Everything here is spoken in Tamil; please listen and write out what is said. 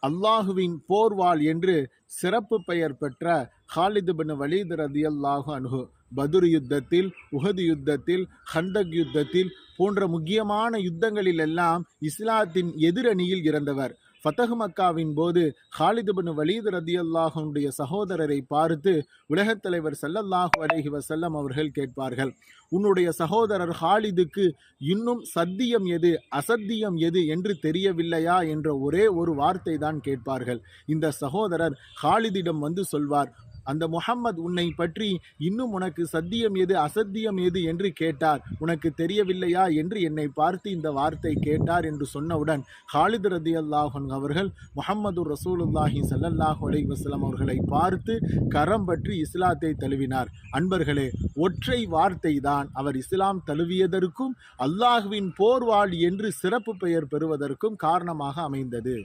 அல்லாஹுவின் போர்வாள் என்று சிறப்பு பெயர் பெற்ற ஹாலித் பின் வலீத் ரலியல்லாஹு அன்ஹு பதுர் யுத்தத்தில், உஹது யுத்தத்தில், ஹந்தக் யுத்தத்தில் போன்ற முக்கியமான யுத்தங்களில் எல்லாம் இஸ்லாத்தின் எதிரணியில் இறந்தவர். ஃபதஹ் மக்காவின் போது ஹாலித் பின் வலீத் ரலியல்லாஹுடைய சகோதரரை பார்த்து உலகத் தலைவர் ஸல்லல்லாஹு அலைஹி வஸல்லம் அவர்கள் கேட்பார்கள், உன்னுடைய சகோதரர் ஹாலிதுக்கு இன்னும் சத்தியம் எது அசத்தியம் எது என்று தெரியவில்லையா என்ற ஒரே ஒரு வார்த்தை தான் கேட்பார்கள். இந்த சகோதரர் ஹாலிதிடம் வந்து சொல்வார், அந்த முஹம்மது உன்னை பற்றி இன்னும் உனக்கு சத்தியம் எது அசத்தியம் எது என்று கேட்டார், உனக்கு தெரியவில்லையா என்று என்னை பார்த்து இந்த வார்த்தை கேட்டார் என்று சொன்னவுடன் ஹாலித் ரலியல்லாஹு அன்ஹு அவர்கள் முஹம்மது ரசூலுல்லாஹி ஸல்லல்லாஹு அலைஹி வஸல்லம் அவர்களை பார்த்து கரம் பற்றி இஸ்லாத்தை தழுவினார். அன்பர்களே, ஒற்றை வார்த்தை தான் அவர் இஸ்லாம் தழுவியதற்கும் அல்லாஹ்வின் போர்வாள் என்று சிறப்பு பெயர் பெறுவதற்கும் காரணமாக அமைந்தது.